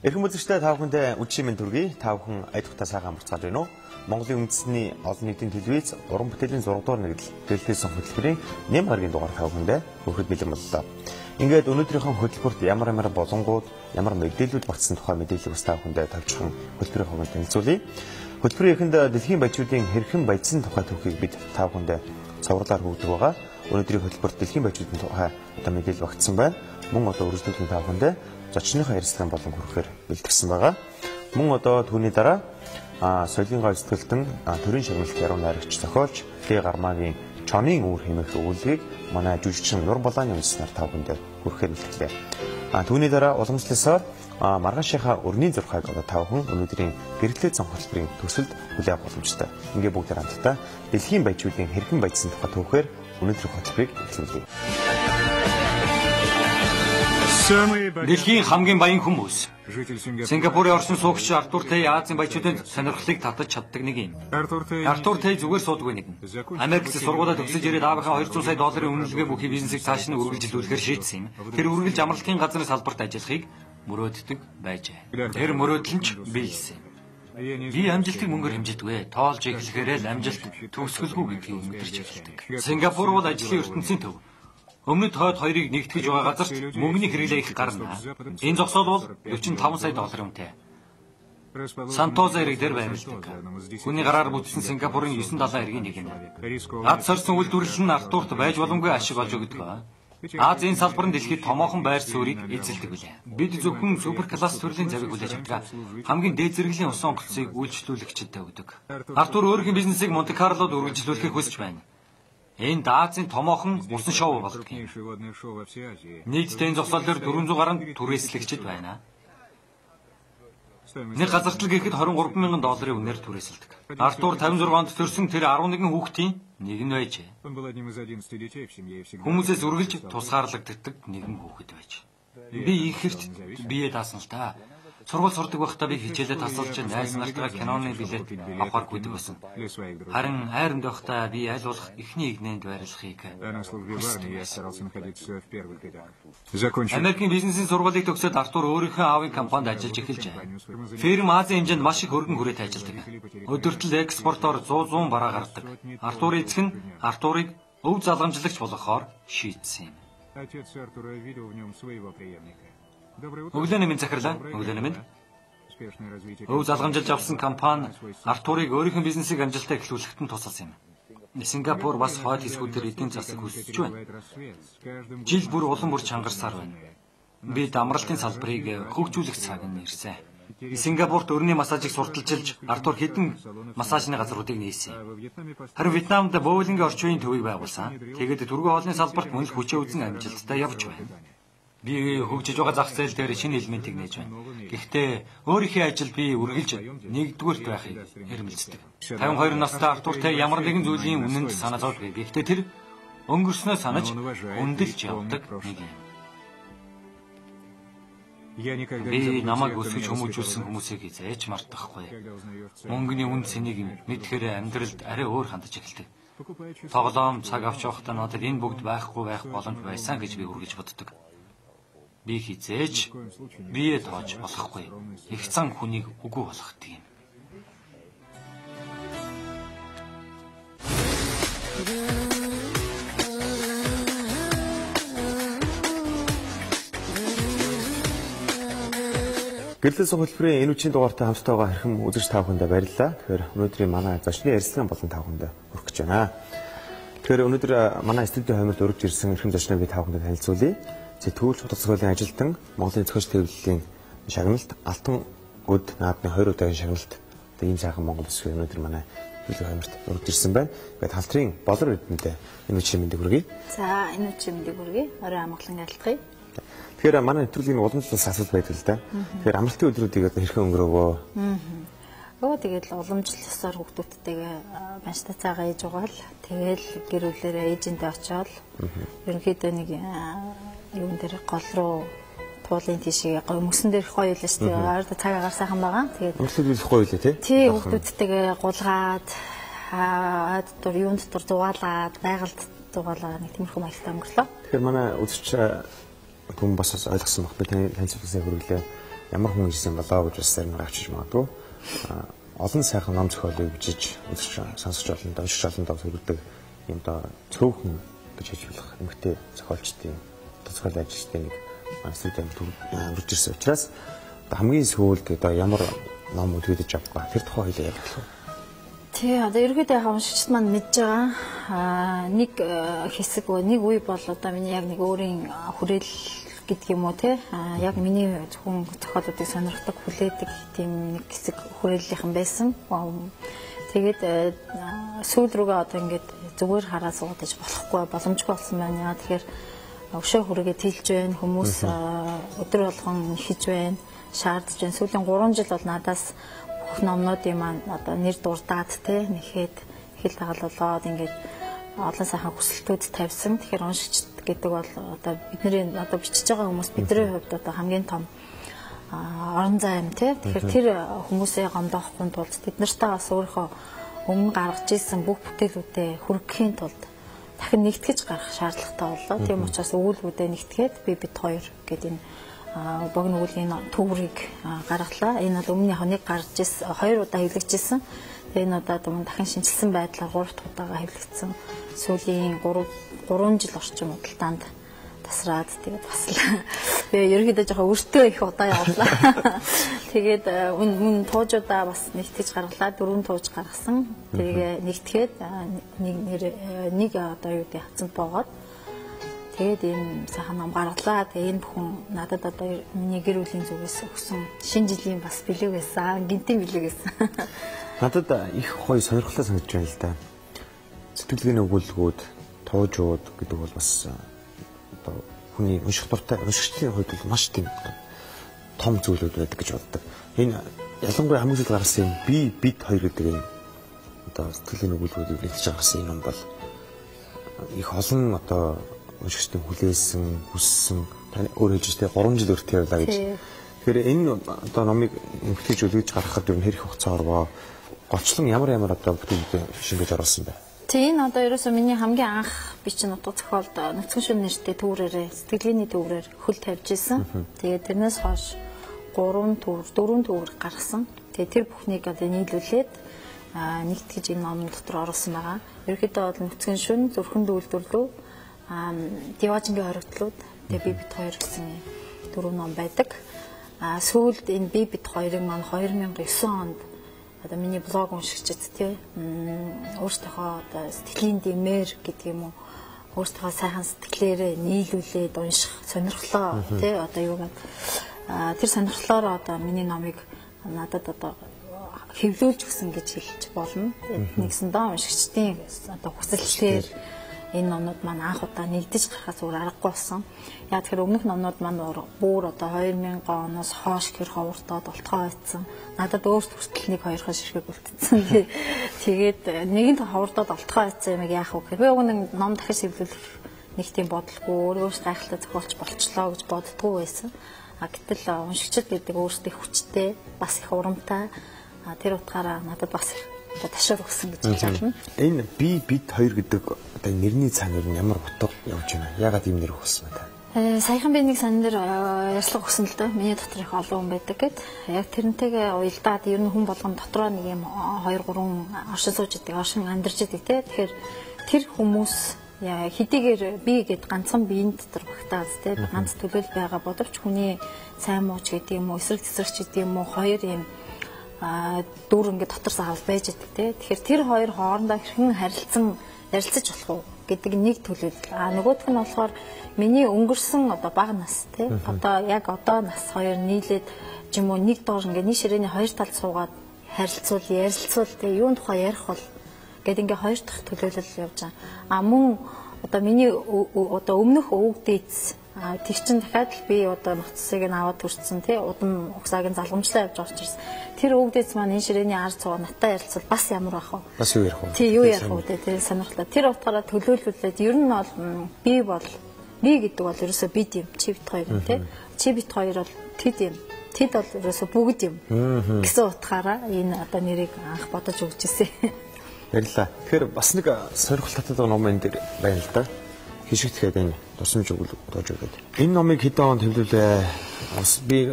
Эрхэм үзэгчдээ та бүхэндээ үдшийн мэнд хүргэе. Та бүхэн айдахтаа сайхан амарцгааж байна уу? Монголын үндэсний олон нийтийн телевиз уран бүтээлийн 6 дугаар нэгдэл дэлгэцсэн хөтөлбөрийн нэм гарагийн дугаар та бүхэндээ хүрэхэд бэлэн боллоо. Ингээд өнөөдрийнхөө хөтөлбөрт ямар болонгууд, ямар мэдээлэлүүд багтсан тухай мэдээллийг бас та бүхэндээ товчхон хөтөлбөрийн хэмжээнд танилцуулъя. Хөтөлбөрийн эхэнд дэлхийн баячуудын хэрхэн баяжсан тухай түүхийг бид та бүхэндээ цовруулаар хөгдөг байгаа. Өнөөдрийн хөтөлбөрт дэлхийн баячуудын тухай мэдээлэл багтсан байна. Мөн одоо үргэлжлүүлэн та бүхэндээ зочныхоо ярилцлагын болон хүрэхээр бэлтгэсэн байгаа. Мөн одоо түүний дараа соёлын гой сэтгэлтэн төрийн шагналт яруу найрагч зохиолч Лэ Гармагийн Чонын үүр хэмээх өгүүлбэрийг манай жүжигчин Нур Булааны үндэснээр та бүхэндээ хүрэхээр бэлтгэлээ. Түүний дараа уламжлалсаар маргаашийнхаа өрний зурхайг одоо та бүхэн өнөөдрийн гэрэлтээ зам хөтөлбөрийн төсөлд хүлээх боломжтой. Ингээ бүгд хамтдаа дэлхийн баячуудын хэрхэн баяжсан тухай түүхээр өнөөдрийн хөтөлбөрийг эхлүүлье. Дэлхийн хамгийн баян хүмүүс. Сингапурын орчин суугч Артур Тэй Азийн баячуудад сонирхлыг татаж чаддаг нэг юм. Артур Тэй зүгээр суудгүй нэг. Америкт сургуулиуд төгсөж ирээд аавынхаа $200 сая үнэлгээ бүхий бизнесийг цааш нь үргэлжлүүлэхээр шийдсэн юм. Тэр үргэлж амралтын газрын салбарт ажиллахыг мөрөөддөг байжээ. Тэр мөрөөдөл нь ч биелсэн. Би амжилтыг мөнгөөр хэмжидэггүй. Тоолж эхлэхээрээ л амжилт төгсгөлгүй гэдгийг мэдэрч эхэлдэг. Сингапур бол ажлын ертөнцийн төв. Өмнөд хойд хоёрыг нэгтгэж байгаа газарт мөнгөний хэрэглээ их гарна. Энэ зогсоол бол $45 сая үнэтэй. Сантоза ирэг дээр байрладаг. Хүний гараар бүтсэн Сингапурын 9 далайн иргэн нэг юм. Ад сорьсон үйлдвэрлэл нь Артурт байж боломгүй ашиг олж өгдөг. Азийн салбар нь дэлхийд томоохон байр суурийг эзэлдэг билээ. Бид зөвхөн супер класс төрлийн завыг хүлээж авдаг. Хамгийн дээд зэрэглэлийн усан онгоцыг үйлчлүүлэгчдэд өгдөг. Артур өөрийнхөө бизнесийг Монте Карлод үргэлжлүүлэхийг хүсэж байна. Энэ Азийн томоохон усан шоу болдог юм. Нийтдээ энэ зогсоол дээр 400 гаруй түрээслэгчд байна. Нэг газарт л гэхэд $23,000 үнээр түрээсэлдэг. Артур 56 онд төрсөн тэр 11 хүүхдийн нэг нь байж. Хүмүүсээс үргэлж тусгаарлагддаг нэгэн хүүхэд байж. Би их хэрт бие даасан л та. Сургууль сурдаг байхдаа би хичээлээ тасалж найз нартайгаа киноны билет авахар гүйдэг байсан. Харин айрамд байхдаа би аль болох эхний игнэнд байрлахыг Америкийн бизнесийн сургуулийг төгсөөд Артур өөрийнхөө аавын компанид ажиллаж эхэлжээ. Фирм Азийн хэмжээнд маш их хөргөн хүрээтэй ажилладаг. Өдөртөл экспортоор 100 бараа гаргадаг. Артурын эцэг нь Артурыг өв залгамжлагч болгохоор шийдсэн юм. Өглөө нэмийн захирлаа. Өглөө нэмэнд өв залгамжилж авсан компани Артурыг өөрийнхөө бизнесийг амжилттай эхлүүлэхэд нь тусалсан юм. Сингапур бас хойд хэсгүүдээр эдийн засаг хүсэж байна. Жил бүр улам бүр чангарсаар байна. Бид амралтын салбарыг хөгжүүлэх цаг нь ирсэн. Сингапурт өрний массажийг сурталчилж Артур хэдэн массажны газруудыг нээсэн. Харин Вьетнамд боулингийн орчин үеийн төвийг байгуулсан. Тэгээд түргэн хоолны салбарт мөн л хүчээ үзэн амжилттай явж байна. Би хөгжиж байгаа зах зээл дээр шинэ элементийг нээж байна. Гэхдээ өөрийнхөө ажилд би үргэлж нэгдүгээрт байхыг эрмэлздэг. 52 настай Артур Тэй ямар нэгэн зүйлийн үнэнд санаа зовдгүй. Гэхдээ тэр өнгөрснөө санаж хүндэлж явдаг нэг юм. Би намайг өсгөж хүмүүжүүлсэн хүмүүсийг зээч мартахгүй. Мөнгөний үн цэнийг мэдхээр амьдралд арай өөр хандаж эхэлдэг. Тоглоом цаг авч явахдаа надад энэ бүгд байхгүй байх боломж байсан гэж би үргэлж боддог. Би хизээж бие тоож болохгүй. Их зан хүнийг үгүй болгохдаг юм. Гэрэлтсэн хөтөлбөрийн энэ үеийн дугаартай хамтдаа байгаа хэрхэн үзэж та бүхэндээ баярлалаа. Тэгэхээр өнөөдрийн манай зочны ярилцлагын болон та бүхэндээ хүргэж байна. Тэгэхээр өнөөдөр манай студийн хойморд өргөж ирсэн эрхэм зочноо би та бүхэндээ танилцуулъя. Сэтгүүл чухал зохиолын ажилтан Монголын зохиолч төвлөлийн шагналт Алтан өд наадмын 2 удаагийн шагналт ийм сайхан Монгол бүсгүй өнөөдөр манай студийн хойморт өргөж ирсэн байна. Тэгээд халтрын болор эдэндээ энэ үеийн мэндийг хүргэе. За энэ үеийн мэндийг хүргэе. Орой амгалан айлтгая. Тэгэхээр манай нэвтрүүлгийн уламжлалт асуулт байдаг л да. Тэгэхээр амралтын өдрүүдийг одоо хэрхэн өнгөрөөгөө? Тэгээд уламжлалсаар хүүхдүүдтэйгээ банштай цаагаа ээж угаал. Тэгэл гэр бүлээрээ ээжиндээ очиод ерөнхийдөө нэг юун дээр гол руу туулын тишээ гоё мөсөн дээр гоё байлаа шүү дээ. Ард цаг агаар сайхан байгаа. Тэгээд амралтын өдөр гоё байлаа тий. Хүүхдүүдтэйгээ гулгаад дур юунд дур зугаалаад байгальд зугаалаа нэг тиймэрхүү маягтай өнгөрлөө. Тэгэхээр манай үзэгч хүн бас ойлгосон баг. Би танилцуулсан хүргэлээ. ямар хүн хийсэн болоо гэж бас зарим авчиж магадгүй. Олон сайхан ном зохиолыг бичиж сонсож олондоо уншиж олондоо хүрдэг юм да цөөхөн гэж хэлж болох эмгтэй зохиолчдын зохиол ажилчдын нэг студент төрж ирсэн учраас хамгийн сүүлд одоо ямар ном үлдэж авах тэр тухай хэлээ яг болох. Тий, одоо ерөөдөө яг уншигчд маань мэдж байгаа. Нэг хэсэг нэг үе бол одоо миний яг нэг өөрийн хүрээл гэдэг юм уу те. Яг миний зөвхөн зохиолуудыг сонирхдаг хүлээдэг тийм нэг хэсэг хүрээлийнхэн байсан. Тэгээд сүүл рүүгээ одоо ингээд зүгээр хараа суудаж болохгүй боломжгүй болсон байна. Тэгэхээр өшөө хүрээгээ тэлж байна. Хүмүүс өдөр болгон ихэж байна. Шаардж байна. Сүүлийн 3 жил бол надаас бүх номнуудын маань одоо нэр дурдаад те нэхэд хэл тагалуулаад ингээд олон сайхан хүсэлтүүд тавьсан. Тэгэхээр уншигчд гэдэг бол одоо бидний одоо бичиж байгаа хүмүүс бидний хувьд одоо хамгийн том орон зай юм те. Тэгэхээр тэр хүмүүсээ гомдоохгүй тулд бид нартай бас өөрийнхөө өмнө гаргаж ирсэн бүх бүтээлүүдэд хүргэхийн тулд дахин нэгтгэж гарах шаардлагатай боллоо. Тийм учраас өгүүлбүүдээ нэгтгээд бид хоёр гэдэг энэ богино өгүүлгийн төврийг гаргалаа. Энэ бол өмнө яг нэг гарч ирсэн 2 удаа хэвлэгдсэн. Тэгээ энэ удаа дахин шинжилсэн байдлаар 3 дахь удаага хэвлэгдсэн. Сүүлийн 3 жил орчим удалтаанд тасраад тэгээд бас тэгээ ерөнхийдөө жоохон өртөө их удаа явууллаа. Тэгээд үн туужуудаа бас нэгтгэж гаргалаа. 4 тууж гаргасан. Тэгээ нэгтгэхэд нэг одоо юу гэдэг хацсан боогод тэгээд ийм сайхан ном гаргалаа. Тэгээ энэ бүхэн надад одоо миний гэр бүлийн зүгээс өгсөн шинэ жилийн бас бэлэг байсан. Гинтийн бэлэг байсан. Надад их гоё сонирхолтой санагдж байна л да. Сэтгэлгээний өгүүлбэрүүд, туужууд гэдэг бол бас одоо хүний унших дуртай уншигчдын хувьд бол маш тийм том зүйлүүд байдаг гэж боддог. Энэ ялангуяа хамгийн сүүлд гаргасан бид хоёр гэдэг энэ одоо сэтгэлгээний өгүүлбэрүүдийг бэлтэж гаргасан юм бол их олон одоо уншигчдын хүлээсэн, хүссэн тань өөр хэлжтэй 3 жил өртөө явлаа гэж. Тэгэхээр энэ одоо номыг эмгтэж үлгэж гаргахад юу нэр их хугацаа орвоо. Голчлон ямар одоо бүтээлүүд шингээж оруулсан бэ? Тийм одоо ерөөсөө миний хамгийн анх бичин утга зохиолд нүцгэн шүн нэртэй төврээрээ сэтгэлгээний төврээр хөл тавьж исэн. Тэгээд тэрнээс хойш 4 төвөр гаргасан. Тэгээд тэр бүхнийг одоо нийлүүлээд нэгтгэж энэ ном дотор оруулсан байгаа. Ерөнхийдөө бол нүцгэн шүн, зүрхэн дүүлдвэрлүү, Диважингийн хоригдлууд, тэгээд бид хоёр гэсэн 4 ном байдаг. Сүүлд энэ бид хоёрыг маань 2009 онд одоо миний блог уншигчид тий өөртөөхөө одоо сэтгэлийн дэмэр гэдэг юм уу өөртөөхөө сайхан сэтгэлээрээ нийлүүлээд унших сонирхлоо тий одоо юу гэдэг тэр сонирхлоор одоо миний номыг надад одоо хэвлүүлж өгсөн гэж хэлж болно. Нэгсэндээ уншигчдын одоо хүсэлтээр энэ номнууд маань анх удаа нэгдэж гарахаас өөр аргагүй болсон. Яг тэгэхээр өмнөх номнууд маань бүр одоо 2000 оноос хойш гэр ховордоод болтгоо байцсан. Надад өөрт хүртэл нэг хоёрхан ширхэг үлдсэн. Тэгээд нэгэнд ховордоод болтгоо байцсан юм яах вэ гэхээр би уг нэг ном дахиж хэвлүүлэх нэг тийм бодлого өөрөөс гайхалтай зохиолч болчлоо гэж боддгоо байсан. Гэтэл уншигчид гэдэг өөрсдөө хүчтэй бас их урамтай. Тэр утгаараа надад бас ташаар өгсөн гэж хэлж байна. Энэ бид хоёр гэдэг одоо нэрний цаана ямар утга явж байна? Яагаад ийм нэр өгсөн бэ? Саяхан би нэг сан дээр ярьслага өгсөн л дөө. Миний дотор их олон хүн байдаг гэд. Яг тэрнтэйгээ уялдаад ер нь хүн болгон дотроо нэг юм 2 3 оршин сууж идэг, оршин амьдарч идэг те. Тэгэхээр тэр хүмүүс хэдийгээр би гэд ганцхан биеийн дотор багтаад те ганц төлөөл байгаа боловч хүний сайн мууч гэдэг юм уу, эсрэг тесрэгч гэдэг юм уу, хоёр юм дүүр ингээд дотор заавал байж идэг те. Тэгэхээр тэр хоёр хоорондоо хэрхэн ярилцаж болох уу гэдэг нэг төлөөлөл. Нөгөөх нь болохоор миний өнгөрсөн одоо бага нас те. Одоо яг одоо нас хоёр нийлээд юм уу нэг доор ингээд нэг ширээний хоёр талд суугаад ярилцуул те. Юун тухай ярих бол гэдэг ингээд хоёр дахь төлөөлөл явж байгаа. Мөн одоо миний одоо өмнөх өвөг дээдс тэр чин дахиад л би одоо ноцсыг нь аваад төрсөн тий удам угсааг нь залгамжлаа явж орж ирсэн. Тэр өвгдөөс маань энэ ширээний ард цугаа натаа ярилцвал бас ямар байх вэ? Бас юу ярих вэ? Тий юу ярих вэ? Тэр сонирхолтой. Тэр утгаараа төлөөлүүлээд ер нь бол би гэдэг бол ерөөсөө бид юм. Чи бит хоёр юм тий. Чи бит хоёр бол тэд юм. Тэд бол ерөөсөө бүгд юм. Гэсэн утгаараа энэ одоо нэрийг анх бодож өгч ирсэн. Баярлалаа. Тэгэхээр бас нэг сонирхол татдаг ном энэ дээр байна л да. хишигдэхэд энэ тусламж өгөөж өгöd. Энэ номыг хэдэн онд тэмдэглээ. Бас би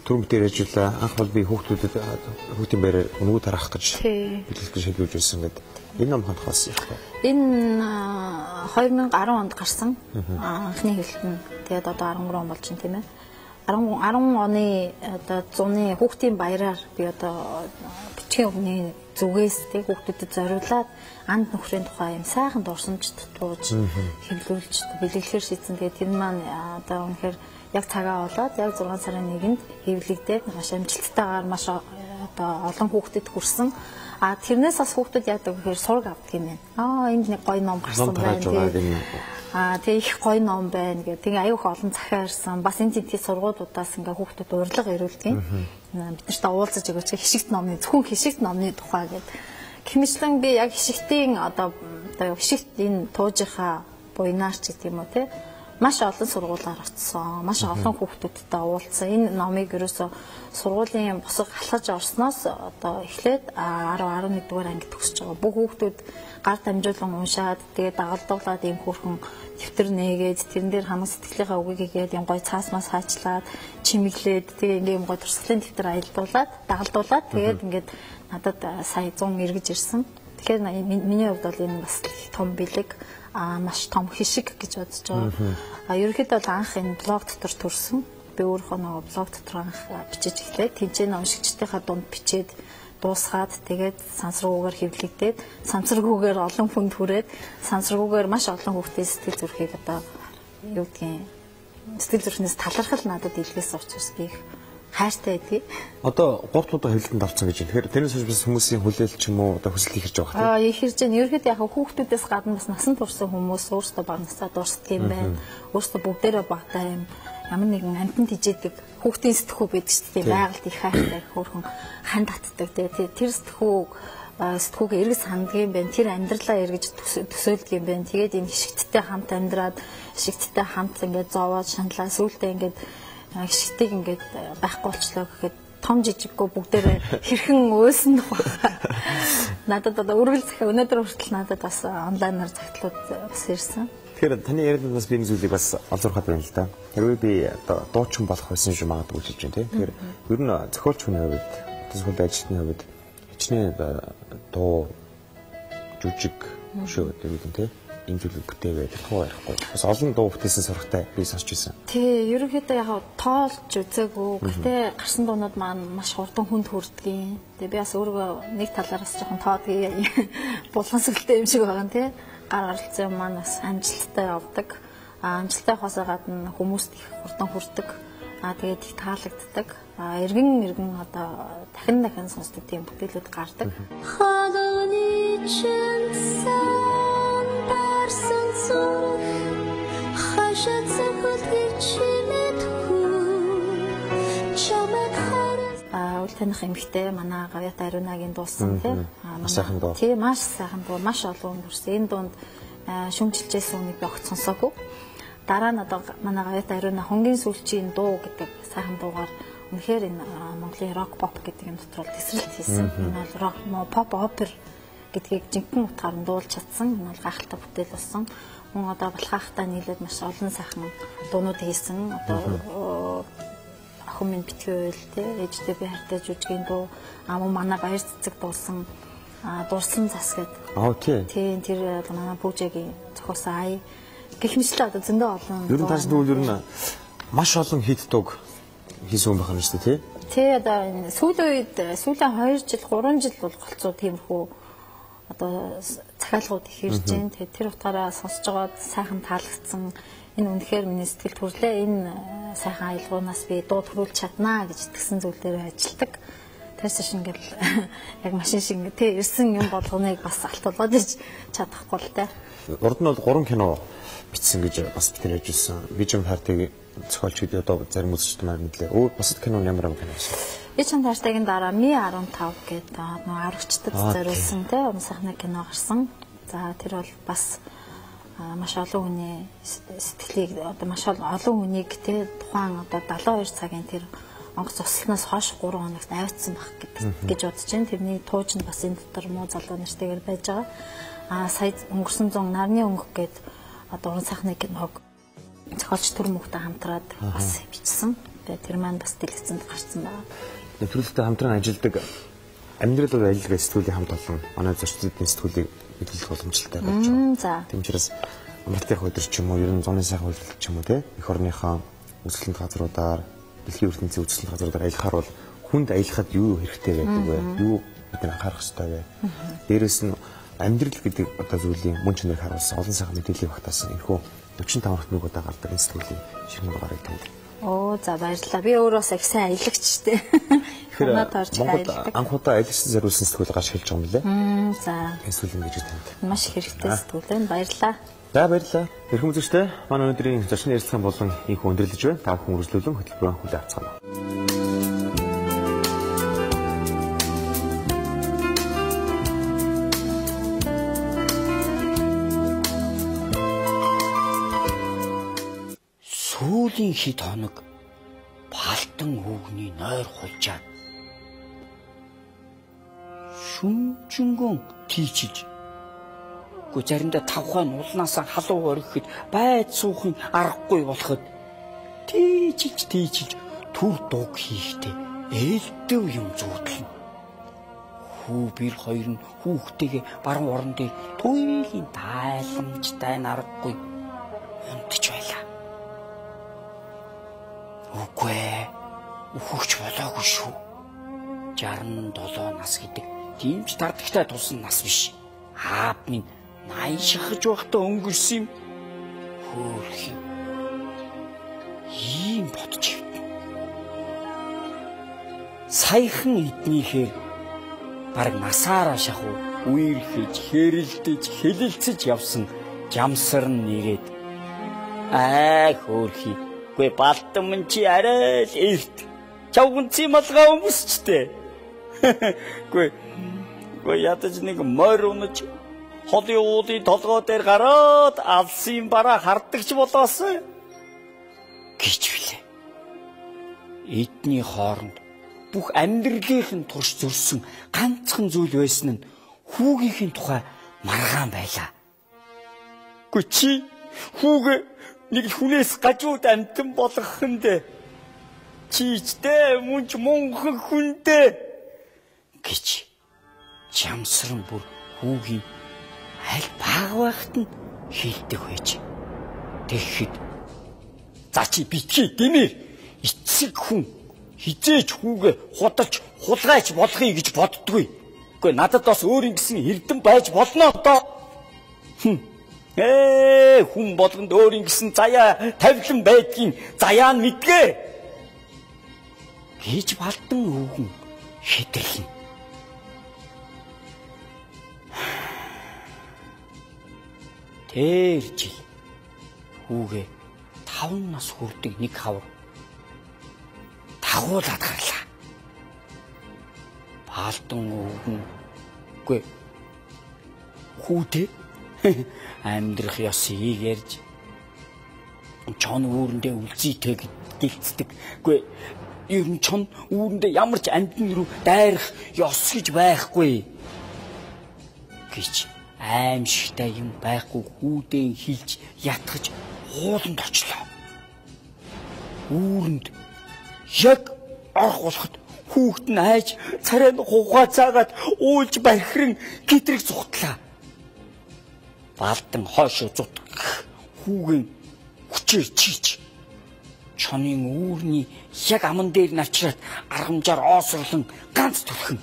түрмтээр ажиллаа. Анх бол би хүүхдийн байраар өнгөө тараах гэж бэлтгэж шийдвэрж байсан гэдэг. Энэ ном хандхаас юм байна. Энэ 2010 онд гарсан. Анхны хэлтэн. Тэгээд одоо 13 он болж байна тийм ээ. 10 оны одоо зуны хүүхдийн баяраар би одоо бичгийн өмнө зүгээс тэг хүүхдүүдэд зориулаад анд нөхрийн тухай юм сайхан дурсамж тутууж хэвлүүлж бэлэглэхээр шийдсэн. Тэгээд тэр маань одоо үнэхээр яг цагаа болоод яг 6 сарын 1-нд хэвлэгдээд маш амжилттайгаар маш одоо олон хүүхдэд хүрсэн. Тэрнээс бас хүүхдүүд яадаг гэхээр сураг авдаг юм байна. Энд нэг гоё ном гарсан байна. Тэгээ их гоё ном байна гэх. Тэгээ аюух олон захиа ирсэн. Бас энэ тентгийн сургуулиудаас ингээ хүүхдүүд урилга ирүүлдэг юм. Бид нарт уулзаж өгөөч хишигт номны зөвхөн хишигт номны тухай гэдэг. Гэмэчлэн би яг хишигтийн одоо хишигт энэ туужийнхаа буйнаарч гэдэг юм уу те. Маш олон сургуулиар очсон. Маш олон хүүхдүүдтэй уулзсан. Энэ номыг ерөөсө сургуулийн босго халахж орсноос одоо эхлээд 10-11 дугаар анги төгсөж байгаа. Бүх хүүхдүүд гар дамжуулан уншаад тэгээд дагалдуулаад ийм хөрхөн дэвтэр нээгээд тэрэн дээр хамаг сэтгэлийнхаа үгийг хийгээд юм гой цаасмаас хаачлаад чимэглээд тэгээ ингээм гой туршлагын дэвтэр аялдуулаад дагалдуулаад тэгээд ингээд надад сая 100 эргэж ирсэн. Тэгэхээр миний хувьд бол энэ бас том бэлэг маш том хишиг гэж бодож байгаа. Ерөнхийдөө бол анх энэ блог дотор төрсөн. Би өөрөө нөгөө блог дотор анх бичиж эхлээд тэнцэн уншигчдийнхаа дунд бичээд дуусгаад тэгээд сансргуугаар хэвлэгдээд сансргуугаар олон хүнд хүрээд сансргуугаар маш олон хүүхдийн сэтгэл зүрхийг одоо юу гэдгийг сэтгэл зүрхнээс талархал надад илгээсэн учраас би их хайртай байдгийг. Одоо 3 удаа хэвлэлтэнд авсан гэж. Тэгэхээр тэрнээс хойш бас хүмүүсийн хүлээлт ч юм уу одоо хүсэл ихэрж байгаа тийм. Ихэрж байна. Ерөнхийдөө яг хүүхдүүдээс гадна бас насан турш хүмүүс өөрсдөө баг насаа дурсдаг юм байна. Өөрсдөө бүгдээрээ багтаа юм. Ямар нэгэн амтнд хижээдэг хүүхдийн сэтгхүү байдаг шүү дээ. Байгальд их хайртай хөөрхөн ханд татдаг. Тэр сэтгхүүгээ эргэж санддаг юм байна. Тэр амьдралаа эргэж төсөөлдөг юм байна. Тэгээд энэ хишигттэй хамт амьдраад хишигттэй хамт ингээд зовоод шаналаа сүултээ ингээд хишигтийг ингээд байхгүй болчлоо гэхэд том жижиггүй бүгдээрээ хэрхэн өөсөн байна. Надад одоо үргэлж захиа өнөөдөр хүртэл надад бас онлайнаар загтлууд бас ирсэн. Тэгэхээр таны яриад бас би нэг зүйлийг бас олзуурхаад байна л да. Хэрвээ би одоо дуучин болох байсан юм магадгүй гэж байна тийм. Тэгэхээр ер нь зохиолч хүний хувьд, төсвөл ажилтны хувьд хичнээн дуу жүжиг шүү гэдэг юм тийм. Энэ зүйлийг бүтээгээд тухай ярихгүй. Бас олон дуу бүтээсэн сурагтай би сонсч байсан. Тий, ерөнхийдөө яг тоолж үзээгүй. Гэтэ гарсан дуунууд маань маш хурдан хүнд хүрдгийн. Тэгээ би бас өөрөө нэг талаараас жоохон тоодгийн булгансгэлтэй юм шиг байгаа юм тий. Гар оролцсон юм маань бас амжилттай явдаг. Амжилттай хосоо гадна хүмүүст их хурдан хүрдэг. Тэгээд их таалагддаг. Эргэн одоо дахин сонсдог тийм бүтээлүүд гардаг. Үл таних эмэгтэй манай Гавьяатай Ариунагийн дуусан тийм маш сайхан дуу. Тийм маш сайхан дуу, маш олон дүрсэн. Энэ дунд шүмжилжсэн үнийг би огт сонсоогүй. Дараа нь одоо манай Гавьяатай Ариуна хонгийн сүүлчийн дуу гэдэг сайхан дуугаар үнэхээр энэ Монголын рок поп гэдэг юм дотор тесрэлт хийсэн. Энэ бол рок поп опер гэдгийг жинхэнэ утгаар нь дуулж чадсан. Энэ бол гайхалтай бүтээл болсон. Мөн одоо балхаахтай нийлээд маш олон сайхан дуунууд хийсэн. Одоо охин минь битгий үйл те ээжтэй би хайртай жүжигийн дуу мөн манай баяр цэцэг дуулсан дурсан зас гэдэг. Тийм тэр манай Пүүжэгийн зохиосон ай гэх мэтлээ одоо зөндөө олон. Ер нь тас дүүл ер нь маш олон хит дууг хийсэн юм байна шүү дээ тий. Тий одоо сүүлийн 2 жил 3 жил бол голцоо тиймэрхүү одоо захиалгууд их ирж байна. Тэгээд тэр утгаараа сонсож байгаад сайхан таалагдсан. Энэ үнэхээр миний сэтгэлд хүрлээ. Энэ сайхан аялгуунаас би дуу төрүүлж чаднаа гэж итгэсэн зүйл дээр ажилладаг. Тэрс шиг ингээл яг машин шиг тий ирсэн юм болгоныг бас алтуулаад иж чадахгүй л те. Урд нь бол 3 кино бичсэн гэж бас тэр ажилласан. Вижн партиг зохиолч гэдэг одоо зарим үзэгчд маань мэдлээ. Өөр бусад кино ямар кино байсан? Вижн партигийн дараа Ми 15 гэдэг нөгөө аргачлалд зориулсан те сайхан кино гарсан. За тэр бол бас маш олон хүний сэтгэлийг одоо маш олон хүнийг те тухайн одоо 72 цагийн тэр онгоц цусланоос хойш 3 хоногт авцсан байх гэж бодож байна. Тэрний тууч нь бас энэ дотор муу залуу нартайгаар байж байгаа. Сая өнгөрсөн 100 нарны өнгө гээд одоо уран сайхны киног зохиолч Түрмөгтэй хамтраад бас бичсэн. Тэгээд тэр маань бас дэлгэцэнд гарсан байна. Нэвтрүүлэгтээ хамтран ажилладаг амьдрал бол аялал гэх сэтгүүлийн хамт олон манай зочдын сэтгүүлийг мэдүүлэх боломжтой болж байна. За. Тийм учраас амралтын хөдөр ч юм уу, ер нь зуны сайхан үйлдэл ч юм уу те эх орныхоо үзэсгэлэнт газруудаар, дэлхийн ертөнцийн үзэсгэлэнт газруудаар аялахаар бол хүнд аялахад юу хэрэгтэй байдаг вэ? Юу бид анхаарах ёстой вэ? Дээрээс нь амьдрал гэдэг одоо зүйлийн мөн чанарыг харуулсан олон сайхан мэдээллийг багтаасан энэхүү 45 орт нүг удаа гардаг энэ сэтгүүлийн ширхэг гараад танд. Оо за баярлалаа. Би өөрөөс их сайн аялагч штэ. Манайд орж аялдаг. Анх удаа аялагч зориулсан сэтгүүл гарч хэлж байгаа юм лээ. За. Энэ сэтгүүлийн гэж танд. Маш их хэрэгтэй сэтгүүл байна. Баярлалаа. За баярлалаа. Эрхэм үзэгчдээ манай өнөөдрийн зочны ярилцлагын болон инх өндөрлөж байна. Та бүхэн үргэлжлүүлэн хөтөлбөрөөр хүлээн авцгаана. Сүүлийн хэд хоног Балтан өвгний нойр хулжаад шүмжингөн тийчилж гоо заримдаа тавхаа нулнаасаа халуу орхихэд байд суухын аргагүй болоход тийчилж түр дуг хийхдээ ээлдэв юм зүүдлэн хүү бэр хоёр нь хүүхдтэйгээ баруун орон дээр туйлын тайламжтай наргагүй унтж байлаа. Үгүй өөхөгч болоогүй шүү. 67 нас гэдэг тийм ч тардагтай тулсан нас биш. Аав минь 80 шахаж байхдаа өнгөрсөн юм. Хөөх юм. Ийм бодож ивдэн. Саяхан эднийхээр бараг насаараа шахуу үерхэж, хэрэлдэж, хэлэлцэж явсан жамсар нь нэгээд хөөх. Гүй Балтан минь чи арай л эрт. Чавгунци малгай өмсчтэй. Гүй ядаж нэг морь унаж холын уудын толгой дээр гараад алсын бараа хардагч болоосоо гэж билээ. Эдний хооронд бүх амьдралын турш зөрсөн ганцхан зүйл байсан нь хүүгийнхин тухай маргаан байлаа. Гүй чи хүүгээ нэг хүнээс гажууд амтан болгох юм дээ. Чичтэй мунч мунхан хүндээ гэж жамсран бүр хүүгийн аль бага байхад нь хэлдэг байж. Тэгэхэд за чи битгий дэмээр эцэг хүн хизээч хүүгээ худалж хулгайч болохыг гэж боддгүй. Гэхдээ надад бас өөр юм гисэн эрдэм байж болно одоо. Хүн болгонд өөр юм гисэн заяа тавилан байдгийн заяа нь мэдгээ гэж Балтан өвгөн хэтэрхэн. Тэр жил хүүгээ 5 нас хүрдэг нэг хавар дагуулад гарлаа. Балтан өвгөн үгүй хүүтэй амьдрах ёсыг ярьж чон үүрэндээ үлзийтэй гэлцдэг. Үгүй ер нь чон үүрэндээ ямар ч амьтан руу дайрах ёс гэж байхгүй гэж аимшигтай юм байхгүй хүүдээ хилж ятгаж ууланд очлоо. Үүрэнд яг орох болоход хүүхэд нь айж царай нь хугаа цаагаад уулж бархиран гэтрэг зүхтлаа. Балтан хойшоо зутгах хүүгийн хүчээр чийж чонын үүрний яг аман дээр навчраад аргамжаар оосрлон ганц төлхөн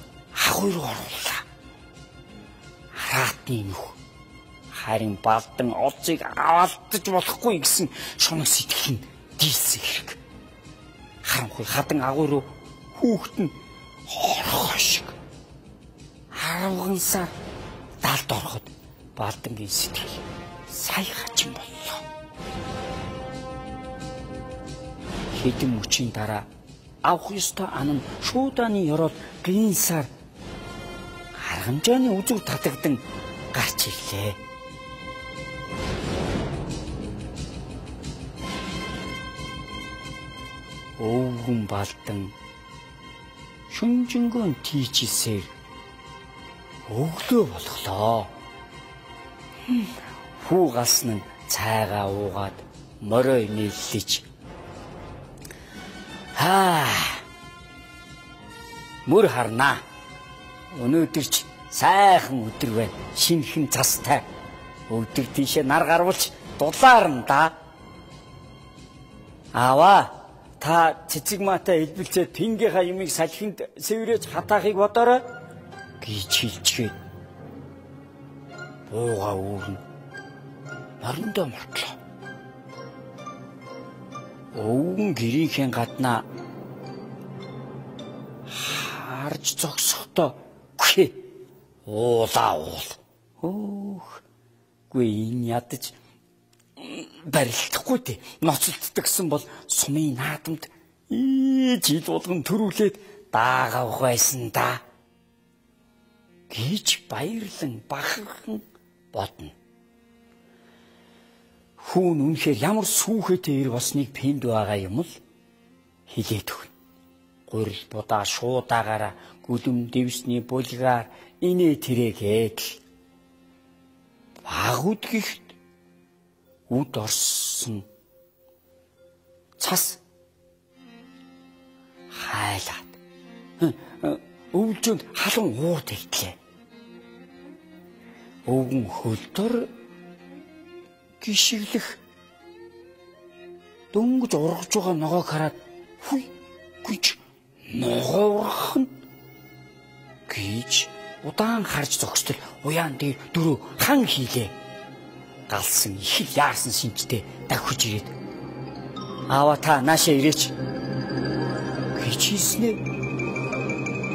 агуй руу оруулаа. Хараатны нөх харин Балтан олзыг алдаж болохгүй гэсэн шунаг сэтгэл нь дийлсэн хэрэг. Харанхуй хадан агуй руу хүүхэд нь хорхоо шиг харавгансаар далд ороход Балтангийн сэтгэл сая хачин боллоо. Хэдэн мөчийн дараа авах ёстой ан нь шуудааны ёроод гинсаар харгамжааны үзүр татагдан гарч ирлээ. Өвгөн Балтан шүнжэнгөн тийчилсээр өглөө болголоо. Хүү галсан нь цайгаа уугаад морой нийллэж мөр харнаа. Өнөөдөр ч сайхан өдөр байна. Шинэхэн цастай. Өдөр тийшээ нар гарвалж дулаарна да. Аава, та цэцэг maaтай илбэлцээ тэнгийнхаа юмыг салхинд сэврэж хатаахыг бодоорой гэж хэлчихээд бууга үүрнэ. Орондоо мортлоо. Өвгөн гэрийнхээ гаднаа харж зогсохдоо уулаа уул. Гүй энэ ядаж барилдахгүй дээ. Ноцолддогсэн бол сумын наадамд жил болгон төрүүлээд даагавх байсан да. Гэж баярлан бахархан бодно. Хүүн үнэхээр ямар сүүхэтэй ир болсныг пэнд байгаа юм л хилээд өгнө. Гурил будаа шуудаагаараа гүлэм дэвсний булгаар инээ тэрэгээд л багууд гихт үд орсон цас хайлаад өвлжөнд халуун уурд итлээ. Өвгөн хөлдөр гიშиглэх дөнгөж ургаж байгаа ногоог хараад хүй гэж ногоо ургах нь гэж удаан харж зогсдол уяан дээр дөрөв хан хийлээ. Галсан их л яарсан шинжтэй давхиж ирээд аава та наашаа ирээч гэж хэлснээр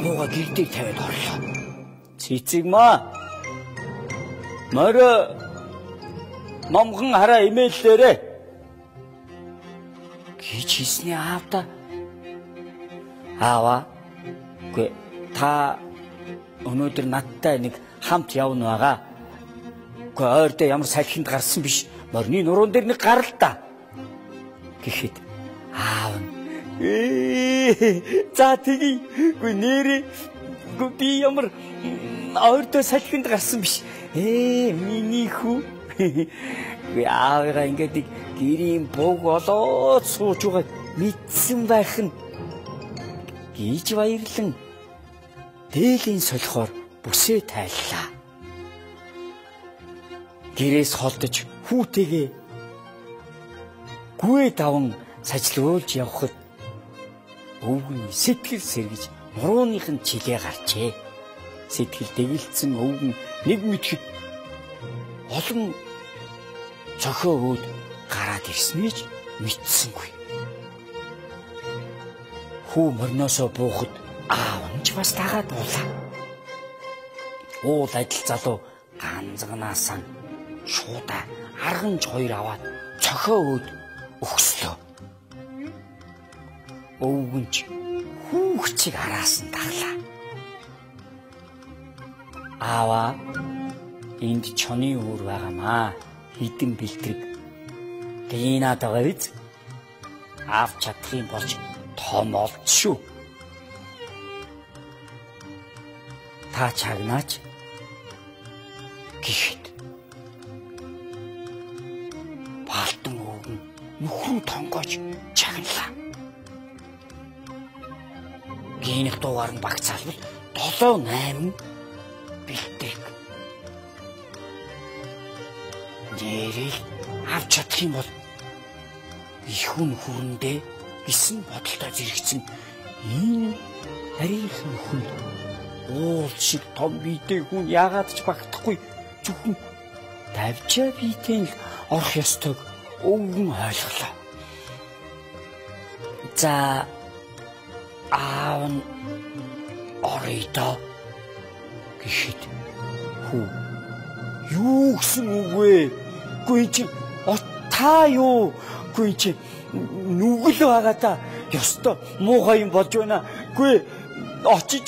бууга гэрдээ тавиад орлоо. Цэцэг маа морь момгон хараа имэйллээрээ гэж хэлснээ аавда. Аава гэ та өнөөдөр надтай нэг хамт явна байгаа. Гэ ойрдоо ямар салхинд гарсан биш. Морины нуруунд дээр нэг гарал та. Гэхэд аав за тэгье. Гэ нэрээ би ямар ойрдоо салхинд гарсан биш. Миний хүү. Гэ аавгаа ингээд гэрийн бог болоод сууж байгаа мэдсэн байх нь гэж баярлан дээлийн солихоор бүсээ тайллаа. Гэрээс холдож хүүтэйгээ гүй даван сажлуулж явхад өвгөн сэтгэл сэргэж нурууныхын чилээ гарчээ. Сэтгэл дэгэлцсэн өвгөн нэг мэдхэд олон цохио өөд гараад ирснэж мэдсэнгүй. Хүү морноосоо буухад аав нь ч бас дагаад уулаа. Уул адил залуу ганцганаасан шуудаа арганж хоёр аваад цохио өөд өгслөө. Өвгөнч хүүхчиг араасан таглаа. Аава энд чоны үүр байгаамаа. Хідэн бэлтрэг гинаад байгаа биз? Авч чадах юм болж том олд шүү. Та чагнаач гэхэд балтан өвгөн нөхрөө тонгоож чагналаа. Гинэх дуугаар нь багцаалбал 7-8 бэлтрэг. Нэрийг авч чадах юм бол ихүн хүрэндээ гисэн бодолтой зэрэгцэн энэ харийнхан хүн уул шиг том биетэй хүн яагаад ч багтахгүй зөвхөн давжаа биетэй л орох ёстойг өвгөн ойлголоо. За аав нь оройдоо гэхэд хүү юу гэсэн үг вэ? Гүй чи та юу? Гүй чи нүгэл байгаа та. Ёстой муухай юм болж байна. Гүй очиж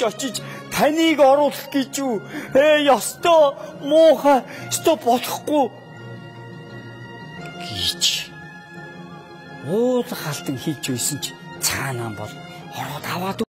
таныг оруулах гэж юу? Ёстой муухай. Ёстой болохгүй. Гэж уул галтан хийж байсан чи цаанаа бол ороод аваад